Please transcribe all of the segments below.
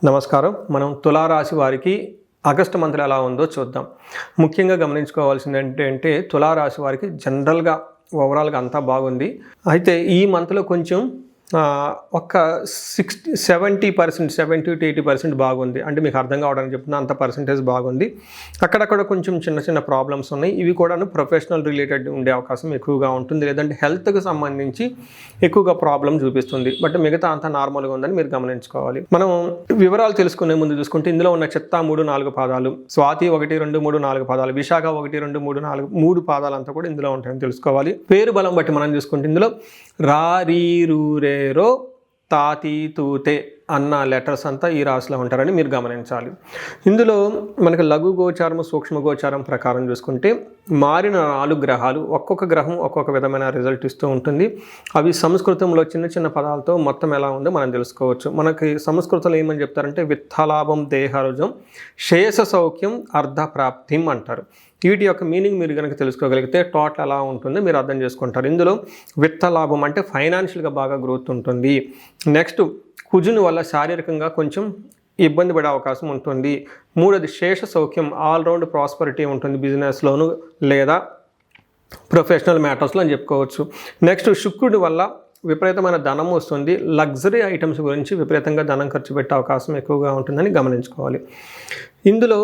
నమస్కారం. మనం తులారాశి వారికి ఆగస్టు మంత్లో ఎలా ఉందో చూద్దాం. ముఖ్యంగా గమనించుకోవాల్సింది ఏంటంటే తులారాశి వారికి జనరల్గా ఓవరాల్గా అంతా బాగుంది. అయితే ఈ మంత్లో కొంచెం ఒక 70% 70-80% బాగుంది. అంటే మీకు అర్థం కావడానికి చెప్తున్నా, అంత పర్సంటేజ్ బాగుంది. అక్కడక్కడ కొంచెం చిన్న చిన్న ప్రాబ్లమ్స్ ఉన్నాయి. ఇవి కూడాను ప్రొఫెషనల్ రిలేటెడ్ ఉండే అవకాశం ఎక్కువగా ఉంటుంది, లేదంటే హెల్త్కి సంబంధించి ఎక్కువగా ప్రాబ్లం చూపిస్తుంది. బట్ మిగతా అంతా నార్మల్గా ఉందని మీరు గమనించుకోవాలి. మనం వివరాలు తెలుసుకునే ముందు చూసుకుంటే ఇందులో ఉన్న చిత్తా 3-4 పాదాలు, స్వాతి 1-2-3-4 పాదాలు, విశాఖ 1-2-3-4 3 పాదాలు అంతా కూడా ఇందులో ఉంటాయని తెలుసుకోవాలి. పేరు బలం బట్టి మనం చూసుకుంటే ఇందులో రా రీ రూ రే రో తాతి తూతే అన్న లెటర్స్ అంతా ఈ రాశిలో ఉంటారని మీరు గమనించాలి. ఇందులో మనకి లఘు గోచారం, సూక్ష్మ గోచారం ప్రకారం చూసుకుంటే మారిన 4 గ్రహాలు, ఒక్కొక్క గ్రహం ఒక్కొక్క విధమైన రిజల్ట్ ఇస్తూ ఉంటుంది. అవి సంస్కృతంలో చిన్న చిన్న పదాలతో మొత్తం ఎలా ఉందో మనం తెలుసుకోవచ్చు. మనకి సంస్కృతంలో ఏమని చెప్తారంటే విత్తలాభం దేహరుజం శేష సౌఖ్యం అర్ధప్రాప్తిం అంటారు. వీటి యొక్క మీనింగ్ మీరు కనుక తెలుసుకోగలిగితే టోటల్ ఎలా ఉంటుందో మీరు అర్థం చేసుకుంటారు. ఇందులో విత్తలాభం అంటే ఫైనాన్షియల్గా బాగా గ్రోత్ ఉంటుంది. నెక్స్ట్ కుజుని వల్ల శారీరకంగా కొంచెం ఇబ్బంది పడే అవకాశం ఉంటుంది. మూడోది శేష సౌఖ్యం, ఆల్రౌండ్ ప్రాస్పరిటీ ఉంటుంది బిజినెస్లోను లేదా ప్రొఫెషనల్ మ్యాటర్స్లో అని చెప్పుకోవచ్చు. నెక్స్ట్ శుక్రుడి వల్ల విపరీతమైన ధనం వస్తుంది. లగ్జరీ ఐటమ్స్ గురించి విపరీతంగా ధనం ఖర్చు పెట్టే అవకాశం ఎక్కువగా ఉంటుందని గమనించుకోవాలి. ఇందులో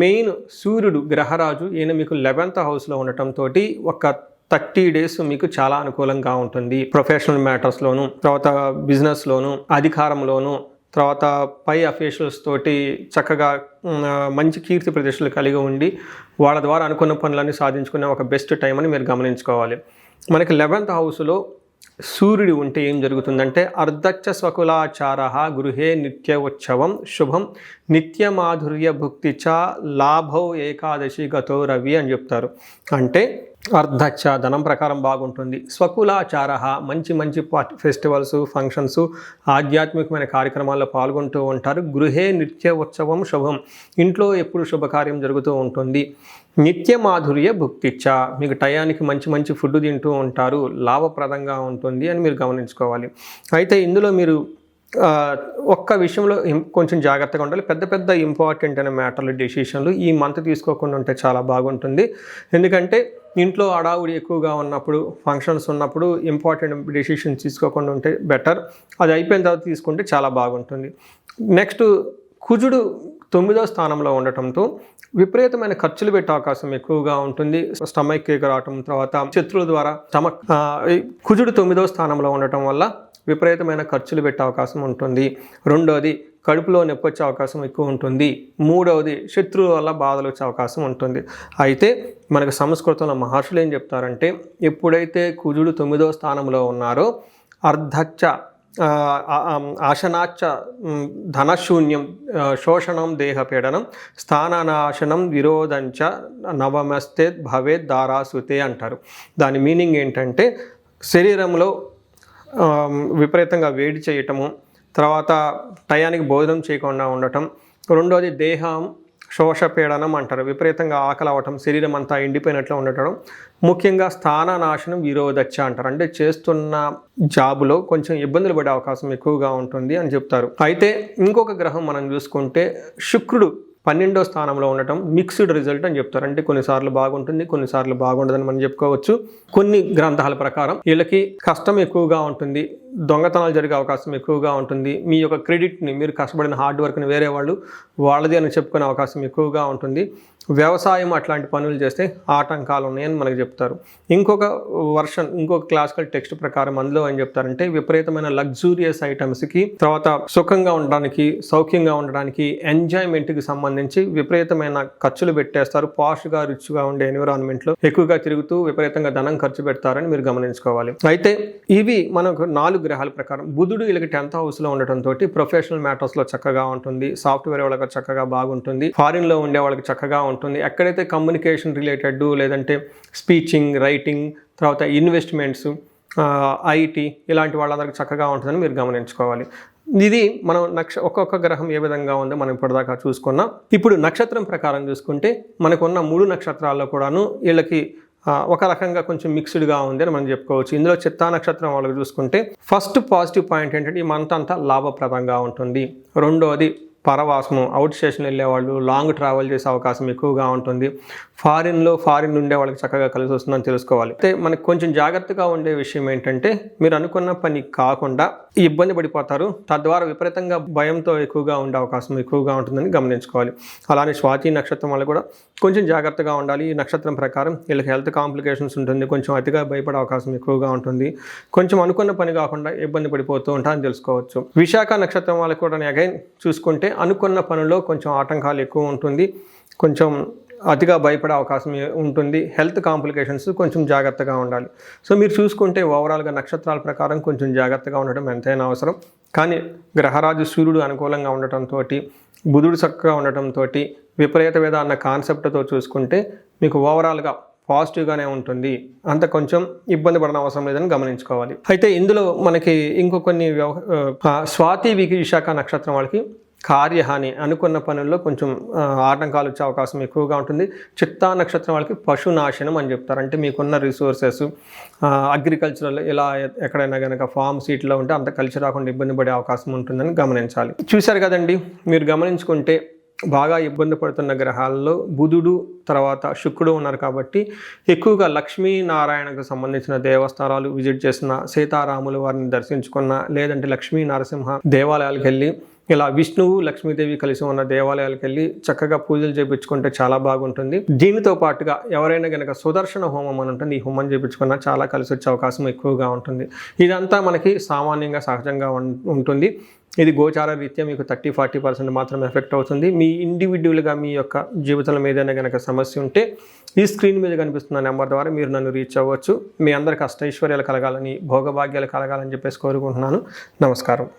మెయిన్ సూర్యుడు గ్రహరాజు, ఈయన మీకు 11th హౌస్లో ఉండటంతో ఒక 30 డేస్ మీకు చాలా అనుకూలంగా ఉంటుంది. ప్రొఫెషనల్ మ్యాటర్స్లోను, తర్వాత బిజినెస్లోను, అధికారంలోను, తర్వాత పై అఫీషియల్స్ తోటి చక్కగా మంచి కీర్తి ప్రతిష్టలు కలిగి ఉండి వాళ్ళ ద్వారా అనుకున్న పనులన్నీ సాధించుకునే ఒక బెస్ట్ టైం అని మీరు గమనించుకోవాలి. మనకి 11th హౌస్లో సూర్యుడు ఉంటే ఏం జరుగుతుందంటే అర్ధచ్చ స్వకులాచార గృహే నిత్య ఉత్సవం శుభం నిత్యమాధుర్య భుక్తి చ లాభౌ ఏకాదశి గతో రవి అని చెప్తారు. అంటే అర్ధచ్చ ధనం ప్రకారం బాగుంటుంది, స్వకులాచార మంచి మంచి ఫెస్టివల్స్, ఫంక్షన్స్, ఆధ్యాత్మికమైన కార్యక్రమాల్లో పాల్గొంటూ ఉంటారు. గృహే నిత్య ఉత్సవం శుభం, ఇంట్లో ఎప్పుడు శుభకార్యం జరుగుతూ ఉంటుంది. నిత్య మాధుర్య భుక్తిచ్చ, మీకు టయానికి మంచి మంచి ఫుడ్ తింటూ ఉంటారు, లాభప్రదంగా ఉంటుంది అని మీరు గమనించుకోవాలి. అయితే ఇందులో మీరు ఒక్క విషయంలో కొంచెం జాగ్రత్తగా ఉండాలి. పెద్ద పెద్ద ఇంపార్టెంట్ అయిన మ్యాటర్లు, డెసిషన్లు ఈ మంత్ తీసుకోకుండా ఉంటే చాలా బాగుంటుంది. ఎందుకంటే ఇంట్లో అడావుడి ఎక్కువగా ఉన్నప్పుడు, ఫంక్షన్స్ ఉన్నప్పుడు ఇంపార్టెంట్ డెసిషన్స్ తీసుకోకుండా ఉంటే బెటర్. అది అయిపోయిన తర్వాత తీసుకుంటే చాలా బాగుంటుంది. నెక్స్ట్ కుజుడు 9వ స్థానంలో ఉండటంతో విపరీతమైన ఖర్చులు పెట్టే అవకాశం ఎక్కువగా ఉంటుంది. స్టమక్ కేక్ రావటం, తర్వాత శత్రువుల ద్వారా కుజుడు 9వ స్థానంలో ఉండటం వల్ల విపరీతమైన ఖర్చులు పెట్టే అవకాశం ఉంటుంది. రెండోది కడుపులో నొప్పి వచ్చే అవకాశం ఎక్కువ ఉంటుంది. మూడవది శత్రువుల వల్ల బాధలు వచ్చే అవకాశం ఉంటుంది. అయితే మనకు సంస్కృతంలో మహర్షులు ఏం చెప్తారంటే ఎప్పుడైతే కుజుడు 9వ స్థానంలో ఉన్నారో అర్ధచ్చ ఆశనాచ్చ ధనశూన్యం శోషణం దేహపీడనం స్థాననాశనం విరోధంచ నవమస్తే భవేత్ దారాసుతే అంటారు. దాని మీనింగ్ ఏంటంటే శరీరంలో విపరీతంగా వేడి చేయటము, తర్వాత టయానికి భోజనం చేయకుండా ఉండటం, రెండోది దేహం శోషపీడనం అంటారు, విపరీతంగా ఆకలి అవ్వటం, శరీరం అంతా ఎండిపోయినట్లు ఉండటం, ముఖ్యంగా స్థాననాశనం విరోధచ్చ అంటారు. అంటే చేస్తున్న జాబులో కొంచెం ఇబ్బందులు పడే అవకాశం ఎక్కువగా ఉంటుంది అని చెప్తారు. అయితే ఇంకొక గ్రహం మనం చూసుకుంటే శుక్రుడు 12వ స్థానంలో ఉండటం మిక్స్డ్ రిజల్ట్ అని చెప్తారు. అంటే కొన్నిసార్లు బాగుంటుంది, కొన్నిసార్లు బాగుండదని మనం చెప్పుకోవచ్చు. కొన్ని గ్రంథాల ప్రకారం వీళ్ళకి కష్టం ఎక్కువగా ఉంటుంది, దొంగతనాలు జరిగే అవకాశం ఎక్కువగా ఉంటుంది. మీ యొక్క క్రెడిట్ని, మీరు కష్టపడిన హార్డ్ వర్క్ని వేరే వాళ్ళది అని చెప్పుకునే అవకాశం ఎక్కువగా ఉంటుంది. వ్యవసాయం అట్లాంటి పనులు చేస్తే ఆటంకాలు ఉన్నాయని మనకు చెప్తారు. ఇంకొక క్లాసికల్ టెక్స్ట్ ప్రకారం అందులో ఏం చెప్తారంటే విపరీతమైన లగ్జూరియస్ ఐటమ్స్కి, తర్వాత సుఖంగా ఉండడానికి, సౌఖ్యంగా ఉండడానికి, ఎంజాయ్మెంట్కి సంబంధించి విపరీతమైన ఖర్చులు పెట్టేస్తారు. పాష్గా రిచ్గా ఉండే ఎన్విరాన్మెంట్లో ఎక్కువగా తిరుగుతూ విపరీతంగా ధనం ఖర్చు పెడతారని మీరు గమనించుకోవాలి. అయితే ఇవి మనకు 4 గ్రహాల ప్రకారం. బుధుడు వీళ్ళకి 10th హౌస్లో ఉండటంతో ప్రొఫెషనల్ మ్యాటర్స్లో చక్కగా ఉంటుంది, సాఫ్ట్వేర్ వాళ్ళకి చక్కగా బాగుంటుంది, ఫారిన్లో ఉండే వాళ్ళకి చక్కగా ఉంటుంది. ఎక్కడైతే కమ్యూనికేషన్ రిలేటెడ్, లేదంటే స్పీచింగ్, రైటింగ్, తర్వాత ఇన్వెస్ట్మెంట్స్, ఐటీ ఇలాంటి వాళ్ళందరికీ చక్కగా ఉంటుందని మీరు గమనించుకోవాలి. ఇది మనం ఒక్కొక్క గ్రహం ఏ విధంగా ఉందో మనం ఇప్పటిదాకా చూసుకున్నాం. ఇప్పుడు నక్షత్రం ప్రకారం చూసుకుంటే మనకున్న 3 నక్షత్రాల్లో కూడాను వీళ్ళకి ఒక రకంగా కొంచెం మిక్స్డ్గా ఉంది అని మనం చెప్పుకోవచ్చు. ఇందులో చిత్తా నక్షత్రం వాళ్ళకి చూసుకుంటే ఫస్ట్ పాజిటివ్ పాయింట్ ఏంటంటే ఈ మంత్ అంతా లాభప్రదంగా ఉంటుంది. రెండోది పరవాసము, అవుట్ స్టేషన్ వెళ్ళేవాళ్ళు, లాంగ్ ట్రావెల్ చేసే అవకాశం ఎక్కువగా ఉంటుంది. ఫారిన్ ఉండే వాళ్ళకి చక్కగా కలిసి వస్తుందని తెలుసుకోవాలి. అయితే మనకు కొంచెం జాగ్రత్తగా ఉండే విషయం ఏంటంటే మీరు అనుకున్న పని కాకుండా ఇబ్బంది పడిపోతారు, తద్వారా విపరీతంగా భయంతో ఎక్కువగా ఉండే అవకాశం ఎక్కువగా ఉంటుందని గమనించుకోవాలి. అలానే స్వాతి నక్షత్రం వాళ్ళు కూడా కొంచెం జాగ్రత్తగా ఉండాలి. ఈ నక్షత్రం ప్రకారం వీళ్ళకి హెల్త్ కాంప్లికేషన్స్ ఉంటుంది, కొంచెం అతిగా భయపడే అవకాశం ఎక్కువగా ఉంటుంది, కొంచెం అనుకున్న పని కాకుండా ఇబ్బంది పడిపోతూ ఉంటారని తెలుసుకోవచ్చు. విశాఖ నక్షత్రం వాళ్ళకి కూడా అగైన్ చూసుకుంటే అనుకున్న పనుల్లో కొంచెం ఆటంకాలు ఎక్కువ ఉంటుంది, కొంచెం అతిగా భయపడే అవకాశం ఉంటుంది, హెల్త్ కాంప్లికేషన్స్ కొంచెం జాగ్రత్తగా ఉండాలి. సో మీరు చూసుకుంటే ఓవరాల్గా నక్షత్రాల ప్రకారం కొంచెం జాగ్రత్తగా ఉండటం ఎంతైనా అవసరం. కానీ గ్రహరాజు సూర్యుడు అనుకూలంగా ఉండటంతో, బుధుడు చక్కగా ఉండటంతో, విపరీత వేద అన్న కాన్సెప్ట్తో చూసుకుంటే మీకు ఓవరాల్గా పాజిటివ్గానే ఉంటుంది, అంత కొంచెం ఇబ్బంది పడిన అవసరం లేదని గమనించుకోవాలి. అయితే ఇందులో మనకి ఇంకో కొన్ని స్వాతి విశాఖ నక్షత్రం వాళ్ళకి కార్యహాని, అనుకున్న పనుల్లో కొంచెం ఆటంకాలు వచ్చే అవకాశం ఎక్కువగా ఉంటుంది. చిత్తా నక్షత్రం వాళ్ళకి పశునాశనం అని చెప్తారు. అంటే మీకున్న రిసోర్సెస్ అగ్రికల్చరల్ ఇలా ఎక్కడైనా కనుక ఫామ్ సీట్లో ఉంటే అంత కలిసి రాకుండా ఇబ్బంది పడే అవకాశం ఉంటుందని గమనించాలి. చూశారు కదండి, మీరు గమనించుకుంటే బాగా ఇబ్బంది పడుతున్న గ్రహాల్లో బుధుడు తర్వాత శుక్రుడు ఉన్నారు కాబట్టి ఎక్కువగా లక్ష్మీనారాయణకు సంబంధించిన దేవస్థానాలు విజిట్ చేసిన, సీతారాములు వారిని దర్శించుకున్న, లేదంటే లక్ష్మీ నరసింహ దేవాలయాలకు వెళ్ళి ఇలా విష్ణువు లక్ష్మీదేవి కలిసి ఉన్న దేవాలయాలకు వెళ్ళి చక్కగా పూజలు చేయించుకుంటే చాలా బాగుంటుంది. దీనితో పాటుగా ఎవరైనా కనుక సుదర్శన హోమం అని ఉంటుంది, ఈ హోమం చేయించుకున్నా చాలా కలిసి వచ్చే అవకాశం ఎక్కువగా ఉంటుంది. ఇదంతా మనకి సామాన్యంగా సహజంగా ఉంటుంది. ఇది గోచార రీత్యా మీకు 30-40% మాత్రమే ఎఫెక్ట్ అవుతుంది. మీ ఇండివిజువల్గా మీ యొక్క జీవితంలో ఏదైనా కనుక సమస్య ఉంటే ఈ స్క్రీన్ మీద కనిపిస్తున్న నెంబర్ ద్వారా మీరు నన్ను రీచ్ అవ్వచ్చు. మీ అందరికి అష్టైశ్వర్యాలు కలగాలని, భోగభాగ్యాలు కలగాలని చెప్పేసి కోరుకుంటున్నాను. నమస్కారం.